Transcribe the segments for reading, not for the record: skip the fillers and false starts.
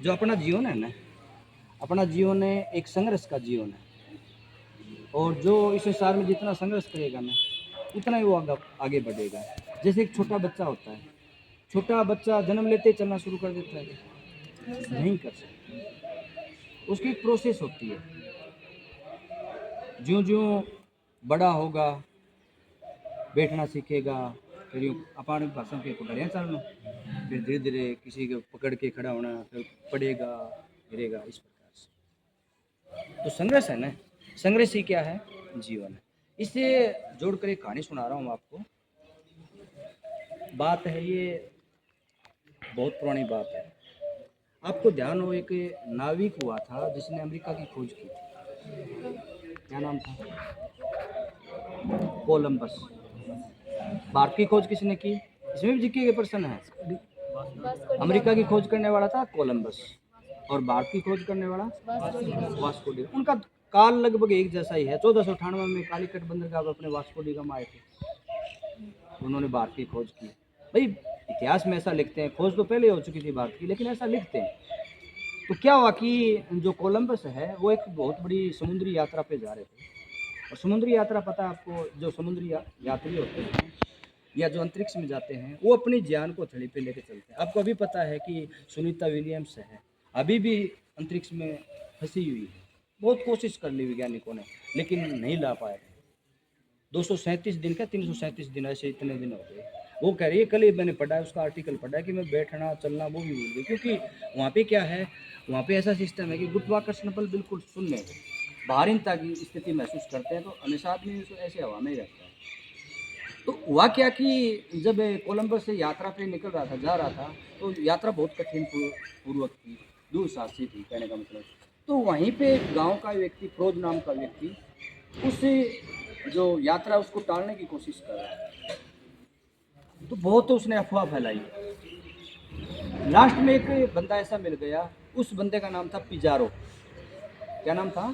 जो अपना जीवन है ना, अपना जीवन है एक संघर्ष का जीवन है। और जो इस संसार में जितना संघर्ष करेगा ना, उतना ही वो आगे बढ़ेगा। जैसे एक छोटा बच्चा होता है, छोटा बच्चा जन्म लेते ही चलना शुरू कर देता है? नहीं कर सकता। उसकी एक प्रोसेस होती है। ज्यों ज्यों बड़ा होगा, बैठना सीखेगा, फिर यूँ अपान भाषा के पकड़िया चलना, फिर धीरे धीरे किसी को पकड़ के खड़ा होना, फिर पड़ेगा, गिरेगा, इस प्रकार से। तो संघर्ष है ना, संघर्ष ही क्या है? जीवन है। इससे जोड़कर एक कहानी सुना रहा हूँ आपको। बात है ये, बहुत पुरानी बात है। आपको ध्यान हो, एक नाविक हुआ था जिसने अमेरिका की खोज की थी। क्या नाम था? कोलंबस। भारत की खोज किसने की? इसमें भी जीके के प्रश्न है। अमेरिका की खोज करने वाला था कोलंबस, और भारत की खोज करने वाला वास्को डी। उनका काल लगभग एक जैसा ही है। 1498 में कालीकट बंदरगाह पर अपने वास्को डी गामा आए थे, उन्होंने भारत की खोज की। भाई इतिहास में ऐसा लिखते हैं, खोज तो पहले हो चुकी थी भारत की, लेकिन ऐसा लिखते हैं। तो क्या हुआ कि जो कोलंबस है वो एक बहुत बड़ी समुद्री यात्रा पे जा रहे थे। और समुद्री यात्रा, पता है आपको, जो समुद्री यात्री होते हैं या जो अंतरिक्ष में जाते हैं, वो अपनी जान को थैली पे लेके चलते हैं। आपको अभी पता है कि सुनीता विलियम्स है, अभी भी अंतरिक्ष में फंसी हुई है। बहुत कोशिश कर ली वैज्ञानिकों ने, लेकिन नहीं ला पाए। 237 दिन का, 337 दिन, ऐसे इतने दिन हो गए। वो कह रही है, कल ही मैंने पढ़ा है, उसका आर्टिकल पढ़ा है कि मैं बैठना चलना वो भी भूल गई। क्योंकि वहाँ पे क्या है, वहाँ पे ऐसा सिस्टम है कि गुरुत्वाकर्षण बल बिल्कुल शून्य है। भारीनता की स्थिति महसूस करते हैं तो हमेशा आदमी ऐसे हवा में ही रहता है। तो हुआ क्या कि जब कोलंबस से यात्रा पे निकल रहा था, जा रहा था, तो यात्रा बहुत कठिन पूर्वक थी, दुस्साहसी थी, कहने का मतलब। तो वहीं पे गांव का व्यक्ति, फ्रोज नाम का व्यक्ति, उस जो यात्रा उसको टालने की कोशिश कर रहा है। तो बहुत उसने अफवाह फैलाई। लास्ट में एक बंदा ऐसा मिल गया, उस बंदे का नाम था पिजारो। क्या नाम था?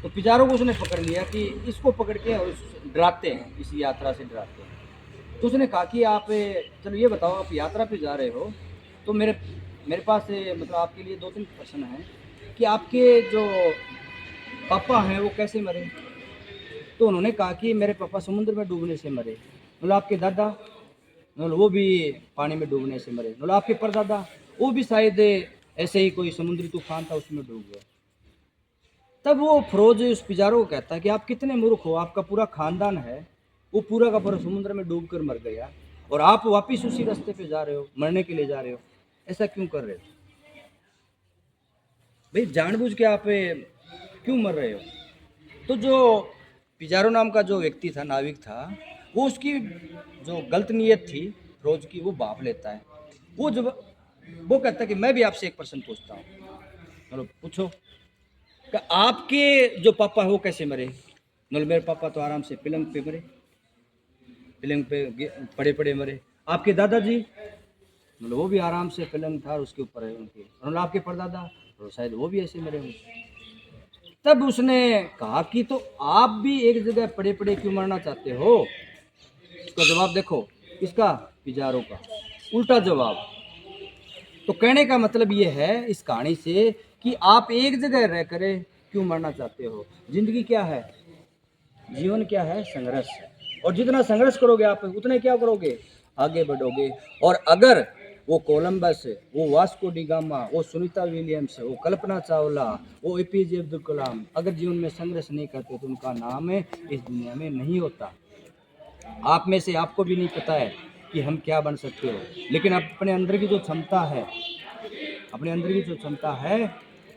तो पिजारो को उसने पकड़ लिया कि इसको पकड़ के और डराते हैं, इस यात्रा से डराते हैं। तो उसने कहा कि आप, चलो ये बताओ, आप यात्रा पे जा रहे हो, तो मेरे मेरे पास मतलब आपके लिए 2-3 प्रश्न हैं कि आपके जो पापा हैं वो कैसे मरे? तो उन्होंने कहा कि मेरे पापा समुद्र में डूबने से मरे। मतलब आपके दादा? मतलब वो भी पानी में डूबने से मरे। मतलब आपके परदादा? वो भी शायद ऐसे ही कोई समुद्री तूफान था उसमें डूब गए। तब वो फरोज उस पिजारो को कहता है कि आप कितने मूर्ख हो, आपका पूरा खानदान है वो पूरा का पूरा समुद्र में डूब कर मर गया, और आप वापिस उसी रास्ते पे जा रहे हो, मरने के लिए जा रहे हो। ऐसा क्यों कर रहे हो भाई? जानबूझ के आप क्यों मर रहे हो? तो जो पिजारो नाम का जो व्यक्ति था, नाविक था, वो उसकी जो गलत नीयत थी रोज की, वो भाप लेता है। वो कहता है कि मैं भी आपसे एक प्रश्न पूछता हूँ। मतलब पूछो कि आपके जो पापा है वो कैसे मरे? मतलब मेरे पापा तो आराम से पलंग पे मरे, पलंग पे पड़े पड़े मरे। आपके दादाजी? मतलब वो भी आराम से पलंग था उसके ऊपर है उनके। मतलब आपके परदादा? तो शायद वो भी ऐसे मरे होंगे। तब उसने कहा कि तो आप भी एक जगह पड़े पड़े क्यों मरना चाहते हो? इसका जवाब देखो, इसका, पिजारो का उल्टा जवाब। तो कहने का मतलब ये है इस कहानी से कि आप एक जगह रह कर क्यों मरना चाहते हो? जिंदगी क्या है? जीवन क्या है? संघर्ष है। और जितना संघर्ष करोगे आप उतने क्या करोगे? आगे बढ़ोगे। और अगर वो कोलंबस, वो वास्को डी गामा, वो सुनीता विलियम्स, वो कल्पना चावला, वो एपीजे अब्दुल कलाम अगर जीवन में संघर्ष नहीं करते तो उनका नाम इस दुनिया में नहीं होता। आप में से आपको भी नहीं पता है कि हम क्या बन सकते हो, लेकिन अपने अंदर की जो क्षमता है, अपने अंदर की जो क्षमता है,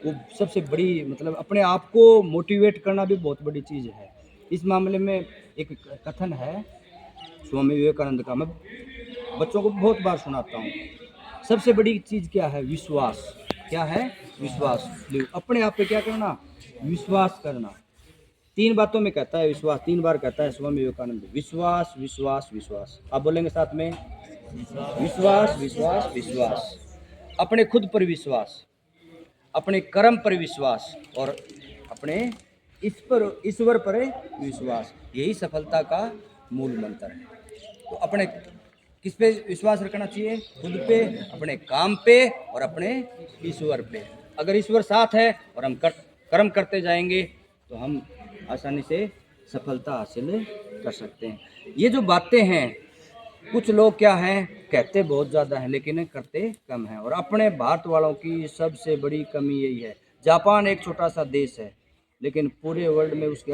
वो सबसे बड़ी, मतलब अपने आप को मोटिवेट करना भी बहुत बड़ी चीज़ है। इस मामले में एक कथन है स्वामी विवेकानंद का, मैं बच्चों को बहुत बार सुनाता हूँ। सबसे बड़ी चीज़ क्या है? विश्वास। क्या है? विश्वास। अपने आप पे क्या करना? विश्वास करना। 3 बातों में कहता है विश्वास, 3 बार कहता है स्वामी विवेकानंद, विश्वास विश्वास विश्वास। आप बोलेंगे साथ में, विश्वास विश्वास विश्वास। अपने खुद पर विश्वास, अपने कर्म पर विश्वास, और अपने ईश्वर पर विश्वास। यही सफलता का मूल मंत्र है। तो अपने किस पे विश्वास रखना चाहिए? खुद पे, अपने काम पे और अपने ईश्वर पे। अगर ईश्वर साथ है और हम कर्म करते जाएंगे तो हम आसानी से सफलता हासिल कर सकते हैं। ये जो बातें हैं, कुछ लोग क्या हैं, कहते बहुत ज़्यादा हैं लेकिन करते कम हैं। और अपने भारत वालों की सबसे बड़ी कमी यही है। जापान एक छोटा सा देश है लेकिन पूरे वर्ल्ड में उसकी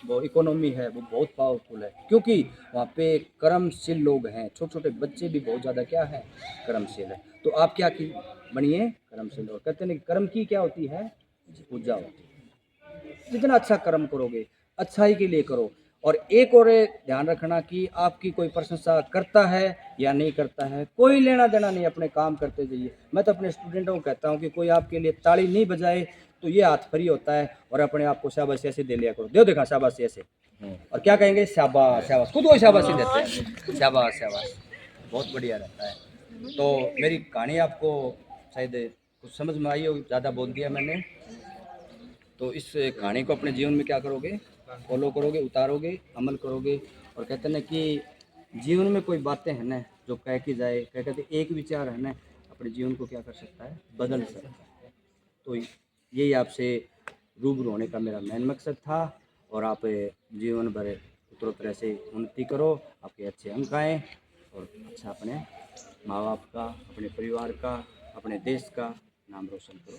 वो इकोनॉमी है वो बहुत पावरफुल है, क्योंकि वहाँ पे कर्मशील लोग हैं। छोटे छोटे बच्चे भी बहुत ज़्यादा क्या है, कर्मशील है। तो आप क्या की बनिए, कर्मशील। और कहते हैं कि कर्म की क्या होती है, पूजा होती है। जितना अच्छा कर्म करोगे, अच्छाई के लिए करो। और एक और ध्यान रखना कि आपकी कोई प्रशंसा करता है या नहीं करता है, कोई लेना देना नहीं, अपने काम करते जाइए। मैं तो अपने स्टूडेंटों को कहता हूँ कि कोई आपके लिए ताली नहीं बजाए तो ये हाथ फ्री होता है, और अपने आप को शाबाशी ऐसे दे लिया करो। दो देखा शाबाशी ऐसे, और क्या कहेंगे, शाबाश शाबाश, खुद को शाबाशी देते हैं, शाबाश शाबाश, बहुत बढ़िया रहता है। तो मेरी कहानी आपको शायद कुछ समझ में आई हो, ज़्यादा बोल दिया मैंने। तो इस कहानी को अपने जीवन में क्या करोगे, फॉलो करोगे, उतारोगे, अमल करोगे। और कहते हैं ना कि जीवन में कोई बातें हैं ना जो कह के जाए, क्या कहते हैं, एक विचार है ना अपने जीवन को क्या कर सकता है, बदल सकता है। तो यही आपसे रूबरू होने का मेरा मेन मकसद था। और आप जीवन भर उत्तरोत्तर से उन्नति करो, आपके अच्छे अंक आएँ और अच्छा अपने माँ बाप का, अपने परिवार का, अपने देश का नाम रोशन करो।